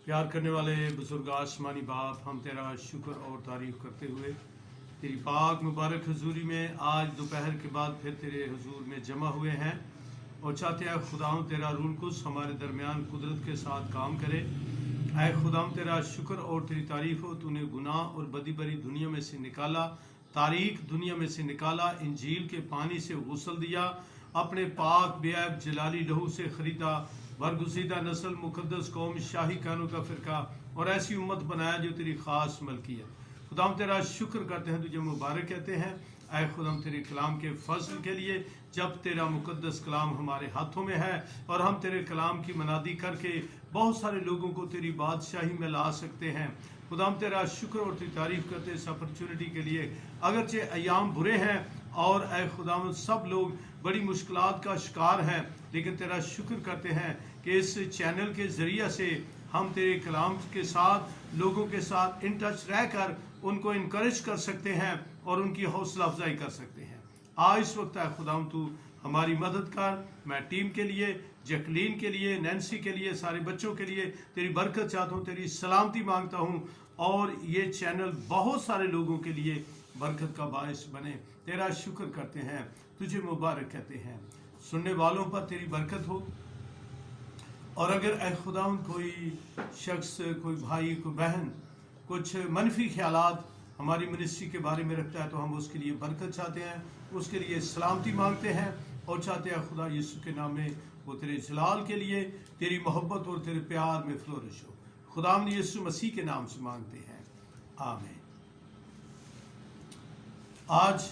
प्यार करने वाले बुजुर्ग आसमानी बाप, हम तेरा शुक्र और तारीफ करते हुए तेरी पाक मुबारक हजूरी में आज दोपहर के बाद फिर तेरे हजूर में जमा हुए हैं और चाहते हैं खुदाम तेरा रूल कुछ हमारे दरमियान कुदरत के साथ काम करे। ऐ खुदाम तेरा शुक्र और तेरी तारीफ हो, तूने गुनाह और बदी बरी दुनिया में से निकाला, तारीख दुनिया में से निकाला, इंजील के पानी से गुस्ल दिया, अपने पाक बेअब जलाली लहू से खरीदा, बरगुज़ीदा नस्ल मुकद्दस कौम शाही कानून का फ़िरका और ऐसी उम्मत बनाया जो तेरी ख़ास मलकियत। खुदाम तेरा शुक्र करते हैं, तुझे मुबारक कहते हैं। ऐ खुदाम तेरे कलाम के फजल के लिए, जब तेरा मुकद्दस कलाम हमारे हाथों में है और हम तेरे कलाम की मनादी करके बहुत सारे लोगों को तेरी बादशाही में ला सकते हैं। खुदाम तेरा शुक्र और तेरी तारीफ करते इस अपॉर्चुनिटी के लिए। अगरचे अयाम बुरे हैं और ऐ खुदाम सब लोग बड़ी मुश्किलात का शिकार हैं, लेकिन तेरा शुक्र करते हैं कि इस चैनल के ज़रिए से हम तेरे कलाम के साथ लोगों के साथ इन टच रह कर उनको इनकरेज कर सकते हैं और उनकी हौसला अफजाई कर सकते हैं। आज इस वक्त है खुदाम तू हमारी मदद कर। मैं टीम के लिए, जैकलीन के लिए, नैन्सी के लिए, सारे बच्चों के लिए तेरी बरकत चाहता हूँ, तेरी सलामती मांगता हूँ और ये चैनल बहुत सारे लोगों के लिए बरकत का बायस बने। तेरा शुक्र करते हैं, तुझे मुबारक कहते हैं। सुनने वालों पर तेरी बरकत हो और अगर ऐ खुदाम कोई शख्स, कोई भाई, कोई बहन कुछ मनफी ख्यालात हमारी मिनिस्ट्री के बारे में रखता है तो हम उसके लिए बरकत चाहते हैं, उसके लिए सलामती मांगते हैं और चाहते हैं खुदा यीशु के नाम में वो तेरे जलाल के लिए, तेरी मोहब्बत और तेरे प्यार में फ्लोरिश हो। खुदा ने यीशु मसीह के नाम से मांगते हैं, आमीन। आज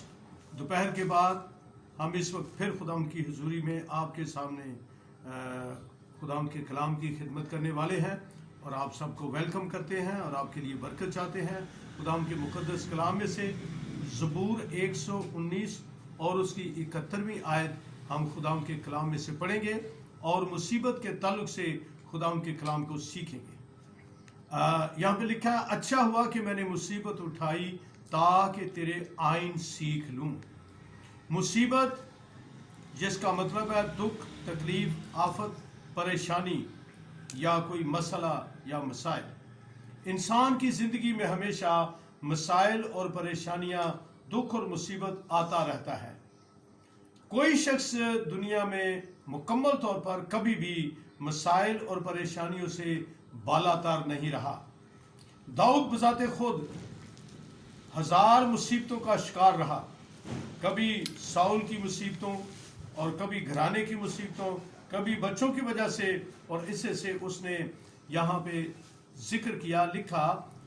दोपहर के बाद हम इस वक्त फिर खुदाम की हुजूरी में आपके सामने खुदाम के कलाम की खिदमत करने वाले हैं और आप सबको वेलकम करते हैं और आपके लिए बरकत चाहते हैं। खुदाम के मुकद्दस कलाम में से ज़बूर 119 और उसकी 71वीं आयत हम खुदाम के कलाम में से पढ़ेंगे और मुसीबत के ताल्लुक से खुदाम के कलाम को सीखेंगे। यहाँ पे लिखा है, अच्छा हुआ कि मैंने मुसीबत उठाई ताकि तेरे आइन सीख लूँ। मुसीबत जिसका मतलब है दुख, तकलीफ, आफत, परेशानी या कोई मसला या मसाइल। इंसान की ज़िंदगी में हमेशा मसाइल और परेशानियां, दुख और मुसीबत आता रहता है। कोई शख्स दुनिया में मुकम्मल तौर पर कभी भी मसाइल और परेशानियों से बालातर नहीं रहा। दाऊद बजाते खुद हजार मुसीबतों का शिकार रहा, कभी साउल की मुसीबतों और कभी घराने की मुसीबतों, कभी बच्चों की वजह से, और इससे से उसने यहाँ पे जिक्र किया, लिखा,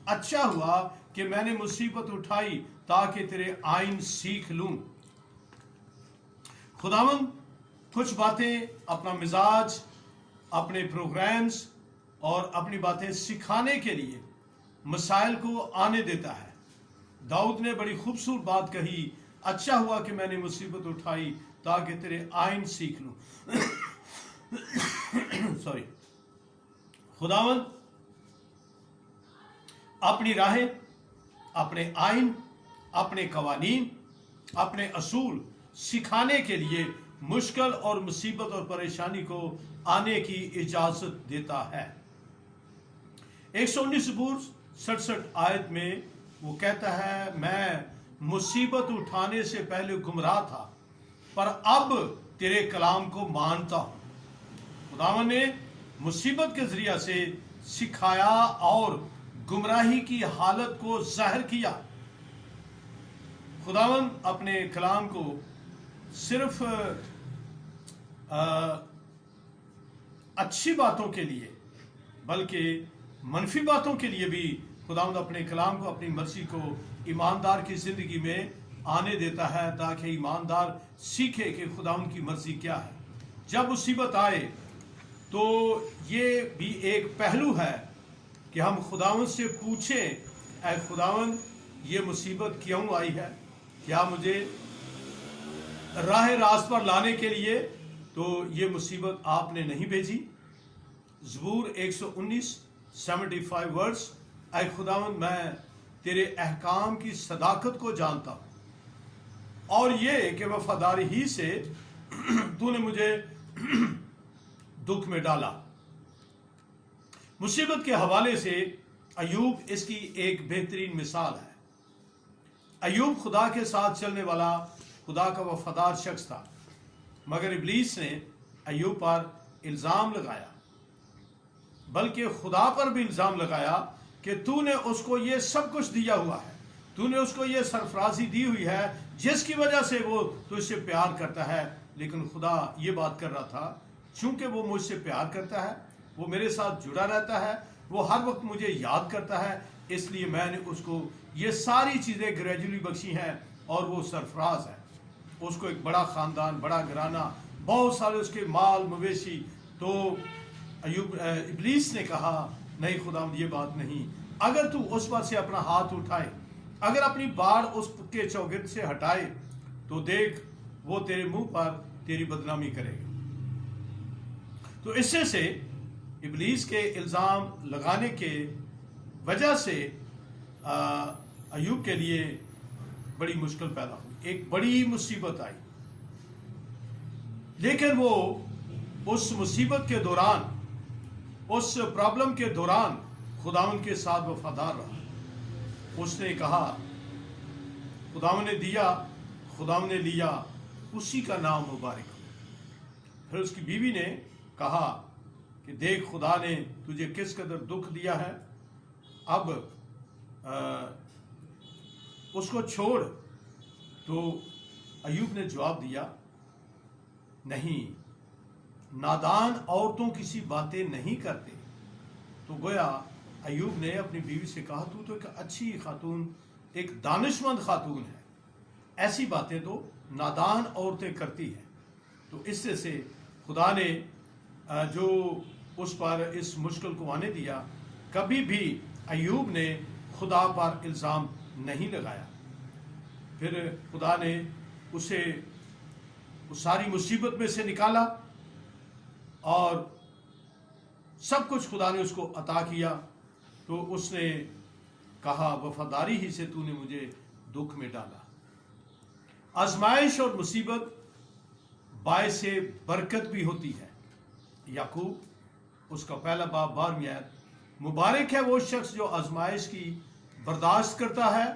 अच्छा हुआ कि मैंने मुसीबत उठाई ताकि तेरे आइन सीख लूं। खुदावंद कुछ बातें, अपना मिजाज, अपने प्रोग्राम्स और अपनी बातें सिखाने के लिए मसाइल को आने देता है। दाऊद ने बड़ी खूबसूरत बात कही, अच्छा हुआ कि मैंने मुसीबत उठाई ताकि तेरे आइन सीख लूं। सॉरी। खुदावंद अपनी राहें, अपने आइन, अपने कवानीन, अपने असूल सिखाने के लिए मुश्किल और मुसीबत और परेशानी को आने की इजाजत देता है। 119 ज़बूर 67 आयत में वो कहता है, मैं मुसीबत उठाने से पहले गुमराह था पर अब तेरे कलाम को मानता हूं। खुदावन ने मुसीबत के जरिए से सिखाया और गुमराही की हालत को जाहिर किया। खुदावन अपने कलाम को सिर्फ अच्छी बातों के लिए बल्कि मनफी बातों के लिए भी खुदावंद अपने कलाम को, अपनी मर्जी को ईमानदार की जिंदगी में आने देता है ताकि ईमानदार सीखे कि खुदावंद की मर्जी क्या है। जब मुसीबत आए तो ये भी एक पहलू है कि हम खुदावंद से पूछें, ऐ खुदावंद ये मुसीबत क्यों आई है, क्या मुझे राह रास्त पर लाने के लिए तो ये मुसीबत आपने नहीं भेजी। ज़बूर 119 75 वर्ड्स, ऐ खुदावंद मैं तेरे अहकाम की सदाकत को जानता हूं और ये कि वफादारी ही से तूने मुझे दुख में डाला। मुसीबत के हवाले से अयूब इसकी एक बेहतरीन मिसाल है। अयूब खुदा के साथ चलने वाला, खुदा का वफादार शख्स था, मगर इब्लीस ने अयूब पर इल्ज़ाम लगाया, बल्कि खुदा पर भी इल्ज़ाम लगाया कि तूने उसको ये सब कुछ दिया हुआ है, तूने उसको ये सरफराजी दी हुई है जिसकी वजह से वो तुझसे प्यार करता है। लेकिन खुदा ये बात कर रहा था, चूंकि वो मुझसे प्यार करता है, वो मेरे साथ जुड़ा रहता है, वो हर वक्त मुझे याद करता है, इसलिए मैंने उसको ये सारी चीज़ें ग्रेजुअली बख्शी हैं और वो सरफराज है। उसको एक बड़ा ख़ानदान, बड़ा घराना, बहुत सारे उसके माल मवेशी। तो अयूब इब्लीस ने कहा, नहीं खुदा, ये बात नहीं, अगर तू उस पर से अपना हाथ उठाए, अगर अपनी बाड़ उसके चौगिर्द से हटाए, तो देख वो तेरे मुंह पर तेरी बदनामी करेगा। तो इससे से इब्लीस के इल्ज़ाम लगाने के वजह से अयूब के लिए बड़ी मुश्किल पैदा हुई, एक बड़ी मुसीबत आई। लेकिन वो उस मुसीबत के दौरान, उस प्रॉब्लम के दौरान खुदावंद के साथ वफादार रहा। उसने कहा, खुदावंद ने दिया, खुदावंद ने लिया, उसी का नाम मुबारक हो। फिर उसकी बीवी ने कहा कि देख खुदा ने तुझे किस कदर दुख दिया है, अब उसको छोड़। तो अयूब ने जवाब दिया, नहीं, नादान औरतों किसी बातें नहीं करते। तो गोया अयूब ने अपनी बीवी से कहा, तू तो एक अच्छी खातून, एक दानिशमंद खातून है, ऐसी बातें तो नादान औरतें करती हैं। तो इससे से खुदा ने जो उस पर इस मुश्किल को आने दिया, कभी भी अयूब ने खुदा पर इल्ज़ाम नहीं लगाया। फिर खुदा ने उसे उस सारी मुसीबत में से निकाला और सब कुछ खुदा ने उसको अता किया। तो उसने कहा, वफादारी ही से तूने मुझे दुख में डाला। आजमाइश और मुसीबत बायसे बरकत भी होती है। याकूब उसका पहला बाब 12वीं आयत, मुबारक है वो शख्स जो आजमाइश की बर्दाश्त करता है,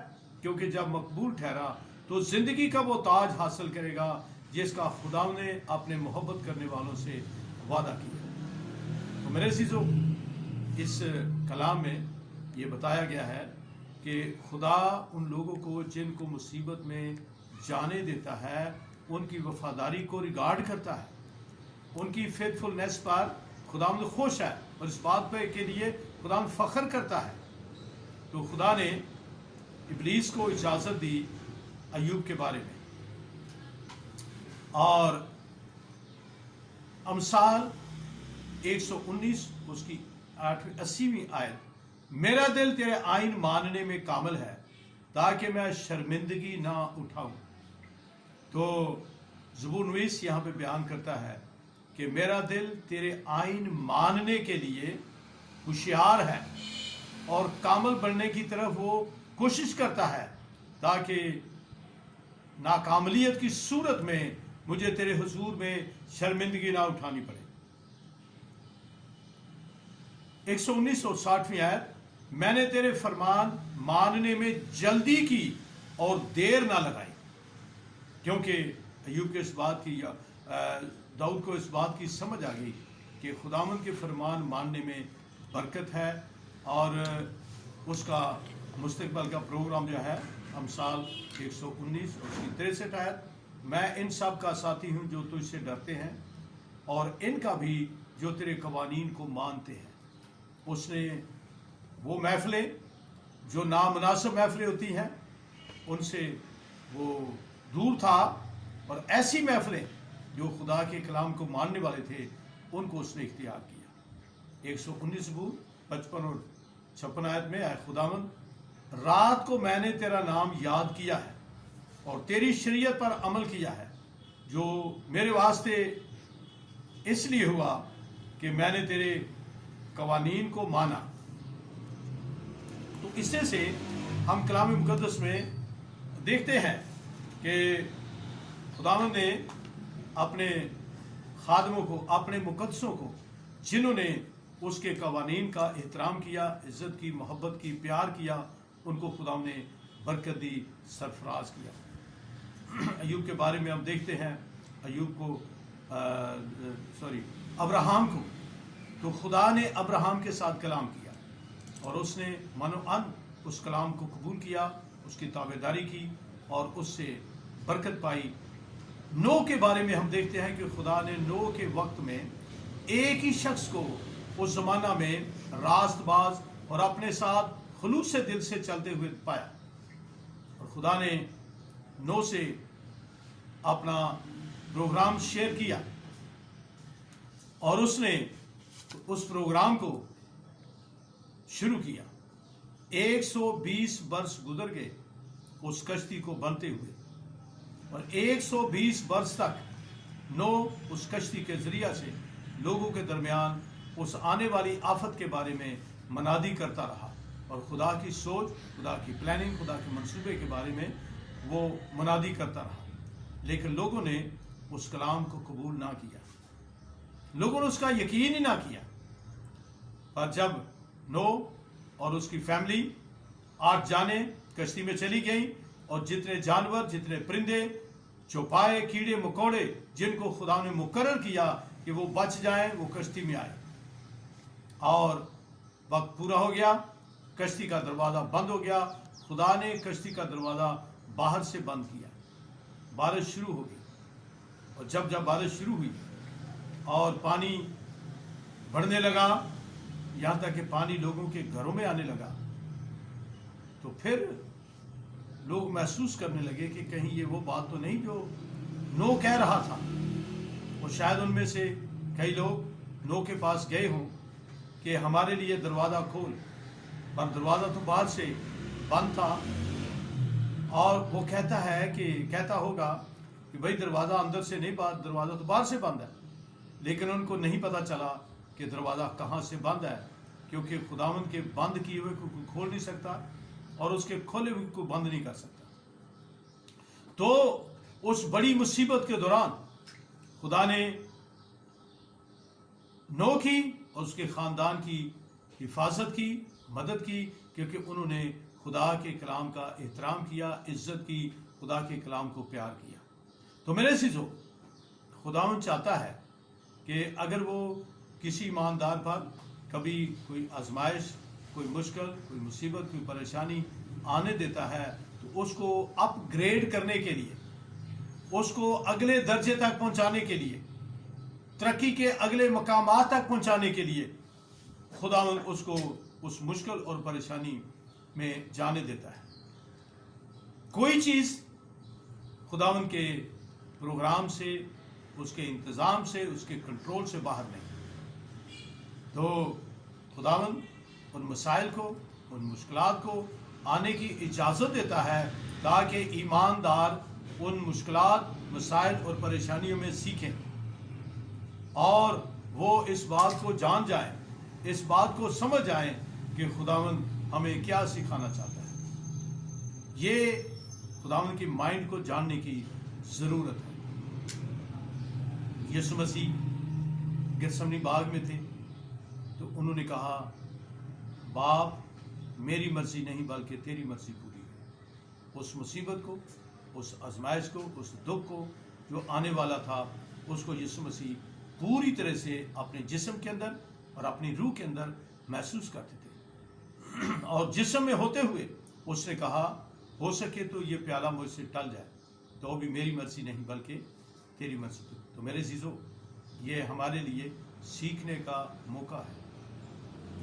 क्योंकि जब मकबूल ठहरा तो जिंदगी का वो ताज हासिल करेगा जिसका खुदा ने अपने मोहब्बत करने वालों से वादा किया। तो मेरे अज़ीज़ों, इस कलाम में ये बताया गया है कि खुदा उन लोगों को जिनको मुसीबत में जाने देता है, उनकी वफादारी को रिगार्ड करता है, उनकी फेथफुलनेस पर खुदावंद खुश है और इस बात पे के लिए खुदावंद फख्र करता है। तो खुदा ने इब्लीस को इजाज़त दी अयूब के बारे में। और अमसाल 119 उसकी 80वीं आयत, मेरा दिल तेरे आइन मानने में कामिल है ताकि मैं शर्मिंदगी ना उठाऊं। तो ज़बूर नवीस यहाँ पे बयान करता है कि मेरा दिल तेरे आइन मानने के लिए होशियार है और कामिल बनने की तरफ वो कोशिश करता है ताकि नाकामलियत की सूरत में मुझे तेरे हुजूर में शर्मिंदगी ना उठानी पड़े। 119 और 60वीं आयत, मैंने तेरे फरमान मानने में जल्दी की और देर ना लगाई। क्योंकि अयूब के इस बात की, दाऊद को इस बात की समझ आ गई कि खुदावंद के फरमान मानने में बरकत है और उसका मुस्तकबल का प्रोग्राम जो है। अमसाल 119 उसकी 63 आयत, मैं इन सब का साथी हूँ जो तुझसे डरते हैं और इनका भी जो तेरे कवानीन को मानते हैं। उसने वो महफिलें जो नामुनासिब महफिलें होती हैं उनसे वो दूर था और ऐसी महफिलें जो खुदा के कलाम को मानने वाले थे उनको उसने इख्तियार किया। 119 ज़बूर 55 और 56 आयत में, आए खुदावंद, रात को मैंने तेरा नाम याद किया है और तेरी शरीयत पर अमल किया है, जो मेरे वास्ते इसलिए हुआ कि मैंने तेरे कवानीन को माना। तो इससे से हम कलाम मुकद्दस में देखते हैं कि खुदावंद ने अपने खादमों को, अपने मुकद्दसों को, जिन्होंने उसके कवानीन का एहतराम किया, इज़्ज़त की, मोहब्बत की, प्यार किया, उनको खुदा ने बरकत दी, सरफराज किया। अय्यूब के बारे में हम देखते हैं, अय्यूब को अब्राहम को, तो खुदा ने अब्राहम के साथ कलाम किया और उसने मनो अन उस कलाम को कबूल किया, उसकी ताबेदारी की और उससे बरकत पाई। नो के बारे में हम देखते हैं कि खुदा ने नो के वक्त में एक ही शख्स को उस ज़माना में रास्तबाज और अपने साथ खुलूस से दिल से चलते हुए पाया, और खुदा ने नो से अपना प्रोग्राम शेयर किया और उसने उस प्रोग्राम को शुरू किया। 120 वर्ष गुजर गए उस कश्ती को बनते हुए, और 120 वर्ष तक नो उस कश्ती के जरिया से लोगों के दरमियान उस आने वाली आफत के बारे में मनादी करता रहा और खुदा की सोच, खुदा की प्लानिंग, खुदा के मंसूबे के बारे में वो मनादी करता रहा। लेकिन लोगों ने उस कलाम को कबूल ना किया, लोगों ने उसका यकीन ही ना किया। पर जब नो और उसकी फैमिली 8 जाने कश्ती में चली गई और जितने जानवर, जितने परिंदे, चौपाए, कीड़े मकोड़े जिनको खुदा ने मुकर्रर किया कि वो बच जाएं, वो कश्ती में आए, और वक्त पूरा हो गया, कश्ती का दरवाज़ा बंद हो गया। खुदा ने कश्ती का दरवाज़ा बाहर से बंद किया, बारिश शुरू हो गई, और जब बारिश शुरू हुई और पानी बढ़ने लगा, यहाँ तक कि पानी लोगों के घरों में आने लगा, तो फिर लोग महसूस करने लगे कि कहीं ये वो बात तो नहीं जो नो कह रहा था। और शायद उनमें से कई लोग नो के पास गए हों कि हमारे लिए दरवाज़ा खोल, पर दरवाज़ा तो बाहर से बंद था, और वो कहता होगा कि भाई दरवाज़ा अंदर से नहीं, दरवाज़ा तो बाहर से बंद है। लेकिन उनको नहीं पता चला कि दरवाज़ा कहाँ से बंद है, क्योंकि खुदावंद के बंद किए हुए को खोल नहीं सकता और उसके खोले हुए को बंद नहीं कर सकता। तो उस बड़ी मुसीबत के दौरान खुदा ने नो की और उसके ख़ानदान की हिफाजत की, मदद की, क्योंकि उन्होंने खुदा के कलाम का एहतराम किया, इज़्ज़त की, खुदा के कलाम को प्यार किया। तो मेरे अज़ीज़ों, खुदावंद चाहता है कि अगर वो किसी ईमानदार पर कभी कोई आजमाइश, कोई मुश्किल, कोई मुसीबत, कोई परेशानी आने देता है, तो उसको अपग्रेड करने के लिए, उसको अगले दर्जे तक पहुंचाने के लिए, तरक्की के अगले मकामात तक पहुंचाने के लिए खुदावंद उसको उस मुश्किल और परेशानी में जाने देता है। कोई चीज़ खुदावंद के प्रोग्राम से, उसके इंतज़ाम से, उसके कंट्रोल से बाहर नहीं। तो खुदावंद उन मसाइल को, उन मुश्किलात को आने की इजाज़त देता है ताकि ईमानदार उन मुश्किलात, मसाइल और परेशानियों में सीखें और वो इस बात को जान जाएं, इस बात को समझ जाएं कि खुदावंद हमें क्या सिखाना चाहता है। ये खुदावंद की माइंड को जानने की ज़रूरत है। यीशु मसीह गेत्सेमनी बाग में थे तो उन्होंने कहा, बाप मेरी मर्जी नहीं बल्कि तेरी मर्जी पूरी हो। उस मुसीबत को, उस आजमाइश को, उस दुख को जो आने वाला था, उसको यीशु मसीह पूरी तरह से अपने जिस्म के अंदर और अपनी रूह के अंदर महसूस करते थे। और जिस्म में होते हुए उसने कहा, हो सके तो ये प्याला मुझसे टल जाए, तो भी मेरी मर्जी नहीं बल्कि तेरी मर्जी। तो मेरे अज़ीज़ों, ये हमारे लिए सीखने का मौका है।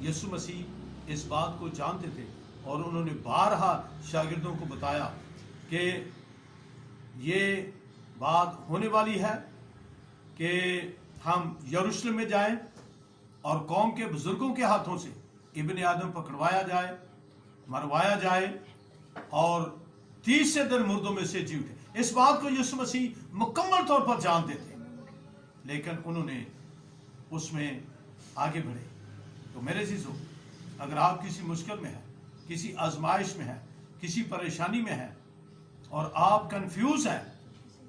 यीशु मसीह इस बात को जानते थे और उन्होंने बारहा शागिर्दों को बताया कि ये बात होने वाली है कि हम यरूशलेम में जाएं और कौम के बुजुर्गों के हाथों से इब्ने आदम पकड़वाया जाए, मरवाया जाए और 30 दिन मुर्दों में से जी उठे। इस बात को यीशु मसीह मुकम्मल तौर पर जानते थे, लेकिन उन्होंने उसमें आगे बढ़े। तो मेरे अज़ीज़ों, अगर आप किसी मुश्किल में हैं, किसी आजमाइश में हैं, किसी परेशानी में हैं और आप कंफ्यूज हैं,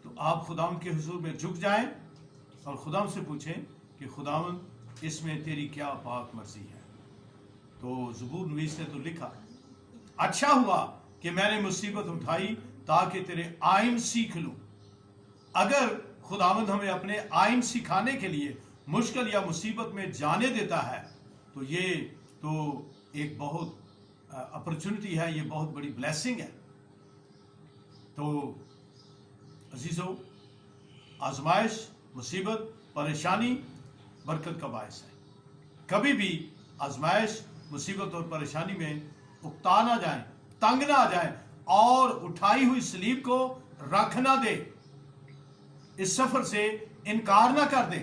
तो आप खुदावंद के हुजूर में झुक जाएं और खुदावंद से पूछें कि खुदावंद इसमें तेरी क्या पाक मर्जी है। तो ज़बूर नवीस ने तो लिखा, अच्छा हुआ कि मैंने मुसीबत उठाई ताकि तेरे आइन सीख लूं। अगर खुदावंद हमें अपने आइन सिखाने के लिए मुश्किल या मुसीबत में जाने देता है तो ये तो एक बहुत अपॉर्चुनिटी है, ये बहुत बड़ी ब्लेसिंग है। तो अजीजों, आजमाइश, मुसीबत, परेशानी बरकत का बायस है। कभी भी आजमाइश, मुसीबत और परेशानी में उकता ना जाए, तंग ना आ जाए और उठाई हुई सलीब को रख ना दे, इस सफर से इनकार ना कर दे,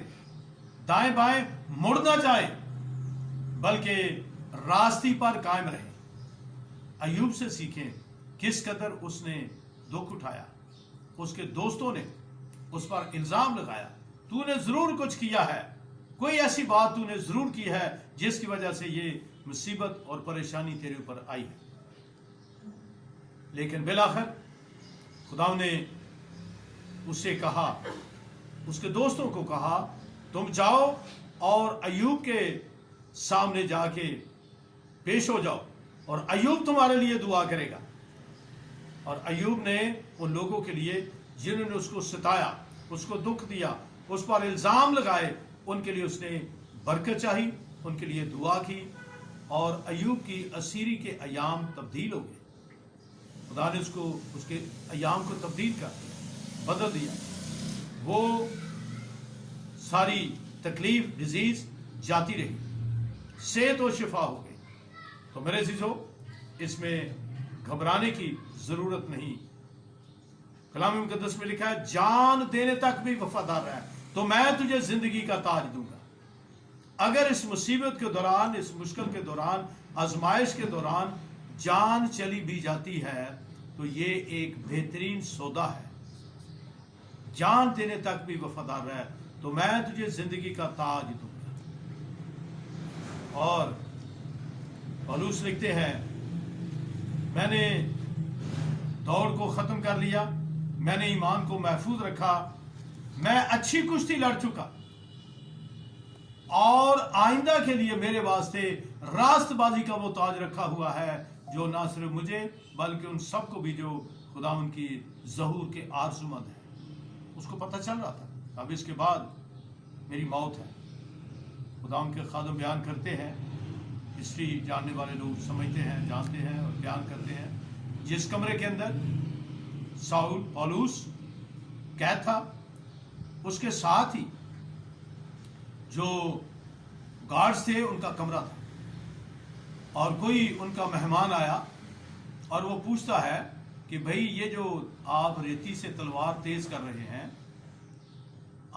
दाएं बाएं मुड़ ना जाए, बल्कि रास्ते पर कायम रहे। अय्यूब से सीखें किस कदर उसने दुख उठाया। उसके दोस्तों ने उस पर इल्जाम लगाया, तूने जरूर कुछ किया है, कोई ऐसी बात तूने जरूर की है जिसकी वजह से ये मुसीबत और परेशानी तेरे ऊपर आई है। लेकिन बिलाखिर खुदा ने उससे कहा, उसके दोस्तों को कहा, तुम जाओ और अय्यूब के सामने जाके पेश हो जाओ और अय्यूब तुम्हारे लिए दुआ करेगा। और अय्यूब ने उन लोगों के लिए जिन्होंने उसको सताया, उसको दुख दिया, उस पर इल्जाम लगाए, उनके लिए उसने बरकत चाही, उनके लिए दुआ की और अय्यूब की असीरी के अयाम तब्दील हो गए। खुदा ने उसको उसके अयाम को तब्दील कर दिया, बदल दिया। वो सारी तकलीफ, डिजीज जाती रही, सेहत और शिफा हो गई। तो मेरे अजीजों, इसमें घबराने की जरूरत नहीं। कलाम मुकद्दस में लिखा है, जान देने तक भी वफादार है तो मैं तुझे जिंदगी का ताज दूंगा। अगर इस मुसीबत के दौरान, इस मुश्किल के दौरान, आजमाइश के दौरान जान चली भी जाती है तो ये एक बेहतरीन सौदा है। जान देने तक भी वफादार है तो मैं तुझे जिंदगी का ताज दूंगा। और पौलुस लिखते हैं, मैंने दौड़ को खत्म कर लिया, मैंने ईमान को महफूज रखा, मैं अच्छी कुश्ती लड़ चुका और आइंदा के लिए मेरे वास्ते रास्तबाजी का वो ताज रखा हुआ है जो ना सिर्फ मुझे बल्कि उन सबको भी जो खुदावंद की ज़हूर के आरज़ूमंद है। उसको पता चल रहा था अब इसके बाद मेरी मौत है। खुदावंद के खादम बयान करते हैं, हिस्ट्री जानने वाले लोग समझते हैं, जानते हैं और बयान करते हैं, जिस कमरे के अंदर साउल पौलुस कैद था, उसके साथ ही जो गार्ड्स थे उनका कमरा था। और कोई उनका मेहमान आया और वो पूछता है कि भाई ये जो आप रेती से तलवार तेज कर रहे हैं,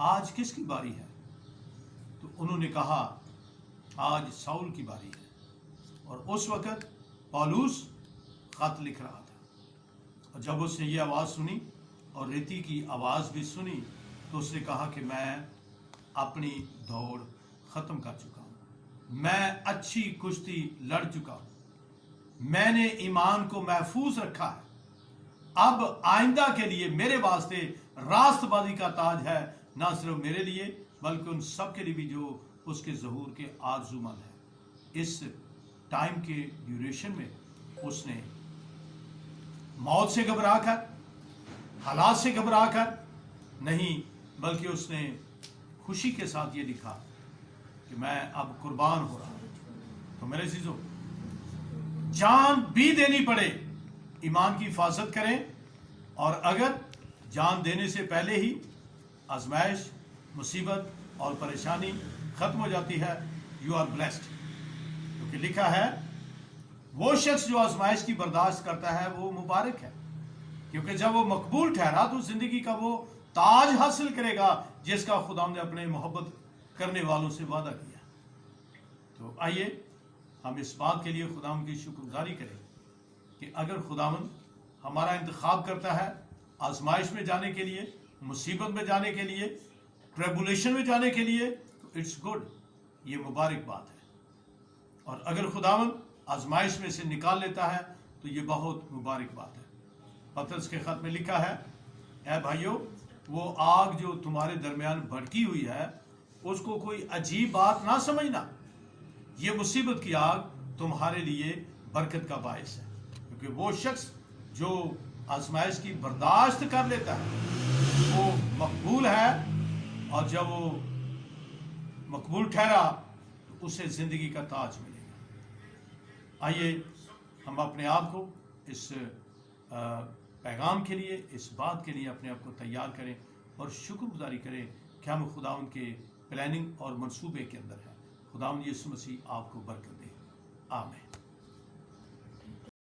आज किसकी बारी है? तो उन्होंने कहा, आज साउल की बारी है। और उस वक्त पौलुस खत लिख रहा था। और जब उसने ये आवाज़ सुनी और रेती की आवाज़ भी सुनी तो उसने कहा कि मैं अपनी दौड़ ख़त्म कर चुका हूँ, मैं अच्छी कुश्ती लड़ चुका हूँ, मैंने ईमान को महफूज रखा है। अब आइंदा के लिए मेरे वास्ते रास्तबाजी का ताज है, ना सिर्फ मेरे लिए बल्कि उन सब के लिए भी जो उसके ज़हूर के आरज़ूमंद है। इस टाइम के ड्यूरेशन में उसने मौत से घबरा कर, हालात से घबरा कर नहीं, बल्कि उसने खुशी के साथ ये लिखा कि मैं अब कुर्बान हो रहा हूं। तो मेरे अजीजों, जान भी देनी पड़े, ईमान की हिफाजत करें। और अगर जान देने से पहले ही आजमाइश, मुसीबत और परेशानी खत्म हो जाती है, यू आर ब्लेस्ड। क्योंकि लिखा है, वो शख्स जो आजमाइश की बर्दाश्त करता है वो मुबारक है, क्योंकि जब वो मकबूल ठहरा तो जिंदगी का वो ताज हासिल करेगा जिसका खुदा ने अपने मोहब्बत करने वालों से वादा किया। तो आइए हम इस बात के लिए खुदावंद की शुक्रगुजारी करें कि अगर खुदावंद हमारा इंतखाब करता है आजमाइश में जाने के लिए, मुसीबत में जाने के लिए, ट्रिबुलेशन में जाने के लिए, तो इट्स गुड, ये मुबारक बात है। और अगर खुदावंद आजमाइश में से निकाल लेता है तो ये बहुत मुबारक बात है। पतरस के खत में लिखा है, ऐ भाइयों, वो आग जो तुम्हारे दरमियान भड़की हुई है اس کو کوئی عجیب بات نہ سمجھنا. یہ مصیبت کی آگ تمہارے لیے برکت کا باعث ہے، کیونکہ وہ شخص جو آزمائش کی برداشت کر لیتا ہے وہ مقبول ہے، اور جب وہ مقبول ٹھہرا تو اسے زندگی کا تاج ملے گا. آئیے ہم اپنے آپ کو اس پیغام کے لیے، اس بات کے لیے اپنے آپ کو تیار کریں اور شکر گزاری کریں کہ ہم خداوند کے پلاننگ اور منصوبے کے اندر ہیں. خداوند یسوع مسیح آپ کو برکت دے. آمین.